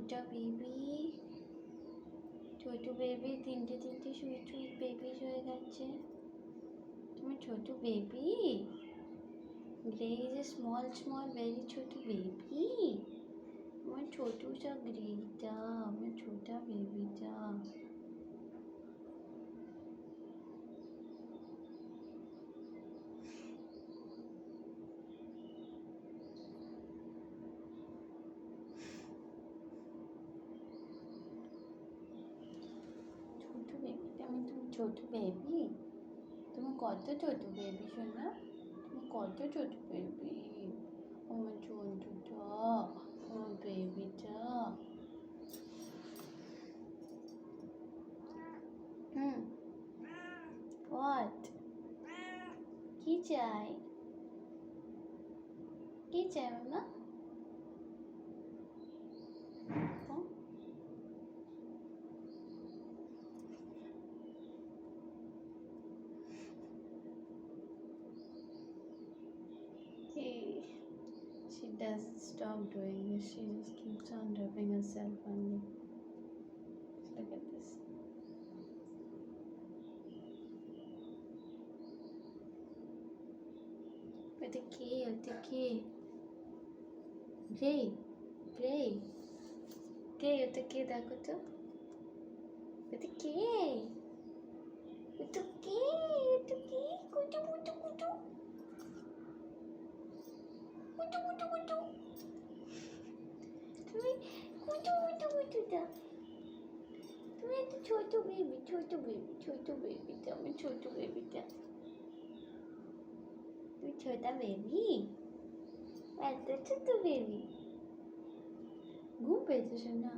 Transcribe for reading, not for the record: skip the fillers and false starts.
छोटा बेबी ছোট বেবি তিনটে সুইট সুইট বেবিজ হয়ে যাচ্ছে তোমার ছোট baby grey is a small small very ছোট বেবি আমার ছোট সা গ্রেটা আমার ছোটা বেবিটা ছোট বেবি তুমি কত ছোট বেবি শোনা তুমি কত ছোট বেবি আমার ছোটটা আমার বেবিটা হোয়াট কি চাই কি চাই মামা She doesn't stop doing this. She just keeps on rubbing herself only. Look at this. With a K, with a K. Gray, gray. Gray, with a K, দেখো তো with a K. With a K, with a K. কুটু কুটু কুটু কুটু কুটু কুটু তুমি কুটু কুটু কুটুটা তুমি একটা ছোট বেবিটা আমার ছোট বেবিটা তুমি ছোটা বেবি এত ছোট বেবি ঘুম পেয়েছে শোনা